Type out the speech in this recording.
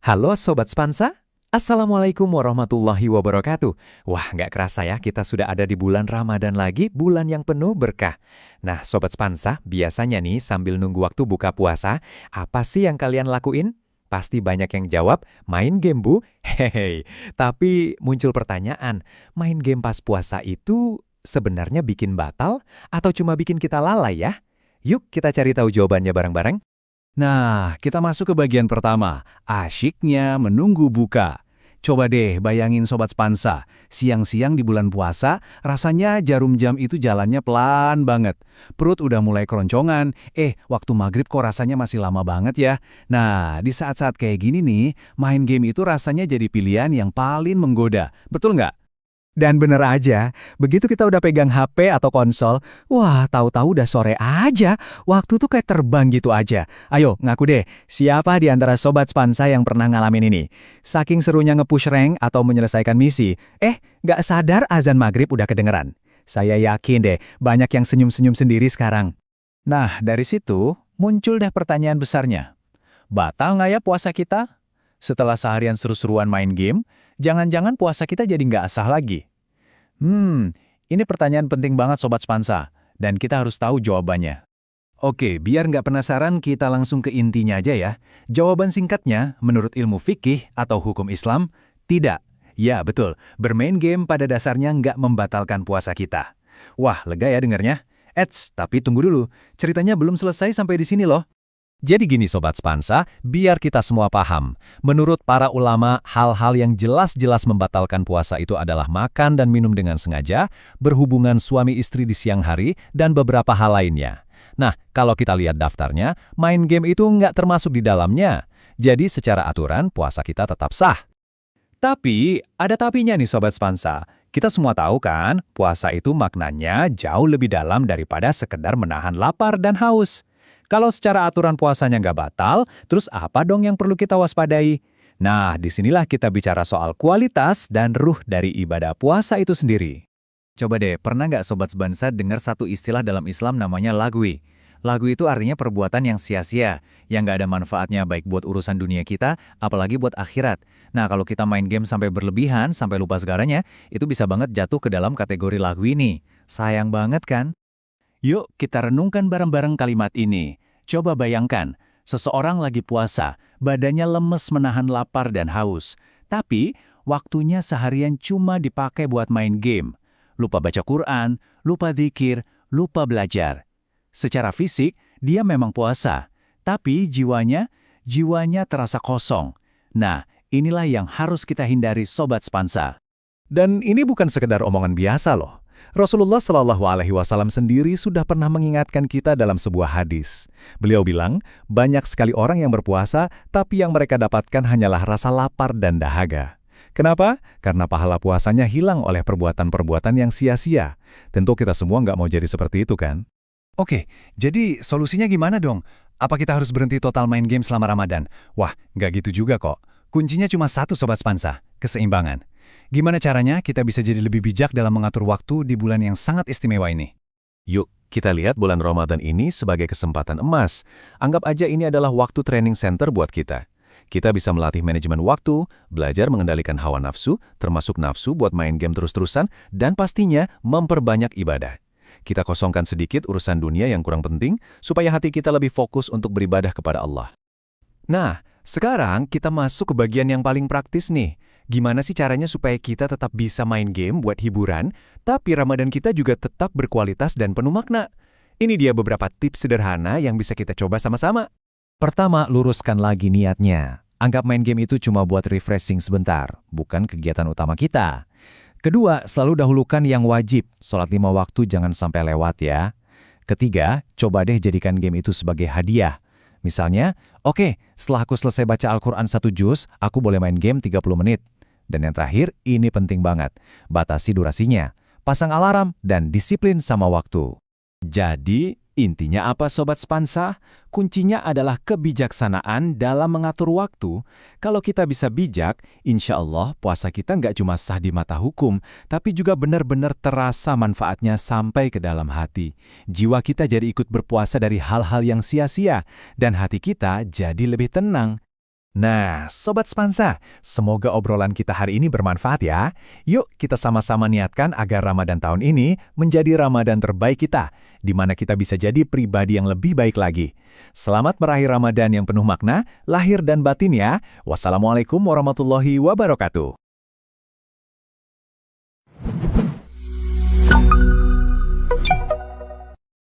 Halo Sobat Spansa, Assalamualaikum warahmatullahi wabarakatuh. Wah, nggak kerasa ya kita sudah ada di bulan Ramadan lagi, bulan yang penuh berkah. Nah Sobat Spansa, biasanya nih sambil nunggu waktu buka puasa, apa sih yang kalian lakuin? Pasti banyak yang jawab, main game bu. Hehehe, tapi muncul pertanyaan, main game pas puasa itu sebenarnya bikin batal atau cuma bikin kita lalai ya? Yuk kita cari tahu jawabannya bareng-bareng. Nah, kita masuk ke bagian pertama, asyiknya menunggu buka. Coba deh bayangin Sobat Spansa, siang-siang di bulan puasa, rasanya jarum jam itu jalannya pelan banget. Perut udah mulai keroncongan, waktu maghrib kok rasanya masih lama banget ya. Nah, di saat-saat kayak gini nih, main game itu rasanya jadi pilihan yang paling menggoda. Betul nggak? Dan bener aja, begitu kita udah pegang HP atau konsol, wah tahu-tahu udah sore aja, waktu tuh kayak terbang gitu aja. Ayo, ngaku deh, siapa di antara Sobat Spansa yang pernah ngalamin ini? Saking serunya nge-push rank atau menyelesaikan misi, nggak sadar azan maghrib udah kedengeran. Saya yakin deh, banyak yang senyum-senyum sendiri sekarang. Nah, dari situ muncul deh pertanyaan besarnya. Batal nggak ya puasa kita? Setelah seharian seru-seruan main game, jangan-jangan puasa kita jadi nggak sah lagi. Ini pertanyaan penting banget Sobat Spansa, dan kita harus tahu jawabannya. Oke, biar nggak penasaran, kita langsung ke intinya aja ya. Jawaban singkatnya, menurut ilmu fikih atau hukum Islam, tidak. Ya, betul. Bermain game pada dasarnya nggak membatalkan puasa kita. Wah, lega ya dengarnya. Tapi tunggu dulu. Ceritanya belum selesai sampai di sini loh. Jadi gini Sobat Spansa, biar kita semua paham. Menurut para ulama, hal-hal yang jelas-jelas membatalkan puasa itu adalah makan dan minum dengan sengaja, berhubungan suami istri di siang hari, dan beberapa hal lainnya. Nah, kalau kita lihat daftarnya, main game itu nggak termasuk di dalamnya. Jadi secara aturan, puasa kita tetap sah. Tapi, ada tapinya nih Sobat Spansa. Kita semua tahu kan, puasa itu maknanya jauh lebih dalam daripada sekedar menahan lapar dan haus. Kalau secara aturan puasanya nggak batal, terus apa dong yang perlu kita waspadai? Nah, disinilah kita bicara soal kualitas dan ruh dari ibadah puasa itu sendiri. Coba deh, pernah nggak Sobat Spansa dengar satu istilah dalam Islam namanya lagwi? Lagwi itu artinya perbuatan yang sia-sia, yang nggak ada manfaatnya baik buat urusan dunia kita, apalagi buat akhirat. Nah, kalau kita main game sampai berlebihan, sampai lupa segaranya, itu bisa banget jatuh ke dalam kategori lagwi nih. Sayang banget kan? Yuk kita renungkan bareng-bareng kalimat ini. Coba bayangkan, seseorang lagi puasa, badannya lemes menahan lapar dan haus. Tapi, waktunya seharian cuma dipakai buat main game. Lupa baca Quran, lupa dzikir, lupa belajar. Secara fisik, dia memang puasa. Tapi jiwanya terasa kosong. Nah, inilah yang harus kita hindari Sobat Spansa. Dan ini bukan sekedar omongan biasa loh. Rasulullah Shallallahu Alaihi Wasallam sendiri sudah pernah mengingatkan kita dalam sebuah hadis. Beliau bilang, banyak sekali orang yang berpuasa, tapi yang mereka dapatkan hanyalah rasa lapar dan dahaga. Kenapa? Karena pahala puasanya hilang oleh perbuatan-perbuatan yang sia-sia. Tentu kita semua nggak mau jadi seperti itu kan? Oke, jadi solusinya gimana dong? Apa kita harus berhenti total main game selama Ramadan? Wah, nggak gitu juga kok. Kuncinya cuma satu Sobat Spansa, keseimbangan. Gimana caranya kita bisa jadi lebih bijak dalam mengatur waktu di bulan yang sangat istimewa ini? Yuk, kita lihat bulan Ramadan ini sebagai kesempatan emas. Anggap aja ini adalah waktu training center buat kita. Kita bisa melatih manajemen waktu, belajar mengendalikan hawa nafsu, termasuk nafsu buat main game terus-terusan, dan pastinya memperbanyak ibadah. Kita kosongkan sedikit urusan dunia yang kurang penting, supaya hati kita lebih fokus untuk beribadah kepada Allah. Nah, sekarang kita masuk ke bagian yang paling praktis nih. Gimana sih caranya supaya kita tetap bisa main game buat hiburan, tapi Ramadan kita juga tetap berkualitas dan penuh makna? Ini dia beberapa tips sederhana yang bisa kita coba sama-sama. Pertama, luruskan lagi niatnya. Anggap main game itu cuma buat refreshing sebentar, bukan kegiatan utama kita. Kedua, selalu dahulukan yang wajib. Sholat 5 waktu jangan sampai lewat ya. Ketiga, coba deh jadikan game itu sebagai hadiah. Misalnya, oke, setelah aku selesai baca Al-Quran 1 juz, aku boleh main game 30 menit. Dan yang terakhir, ini penting banget. Batasi durasinya, pasang alarm, dan disiplin sama waktu. Jadi, intinya apa Sobat Spansa? Kuncinya adalah kebijaksanaan dalam mengatur waktu. Kalau kita bisa bijak, insya Allah puasa kita nggak cuma sah di mata hukum, tapi juga benar-benar terasa manfaatnya sampai ke dalam hati. Jiwa kita jadi ikut berpuasa dari hal-hal yang sia-sia, dan hati kita jadi lebih tenang. Nah, Sobat Spansa, semoga obrolan kita hari ini bermanfaat ya. Yuk kita sama-sama niatkan agar Ramadan tahun ini menjadi Ramadan terbaik kita, di mana kita bisa jadi pribadi yang lebih baik lagi. Selamat meraih Ramadan yang penuh makna, lahir dan batin ya. Wassalamualaikum warahmatullahi wabarakatuh.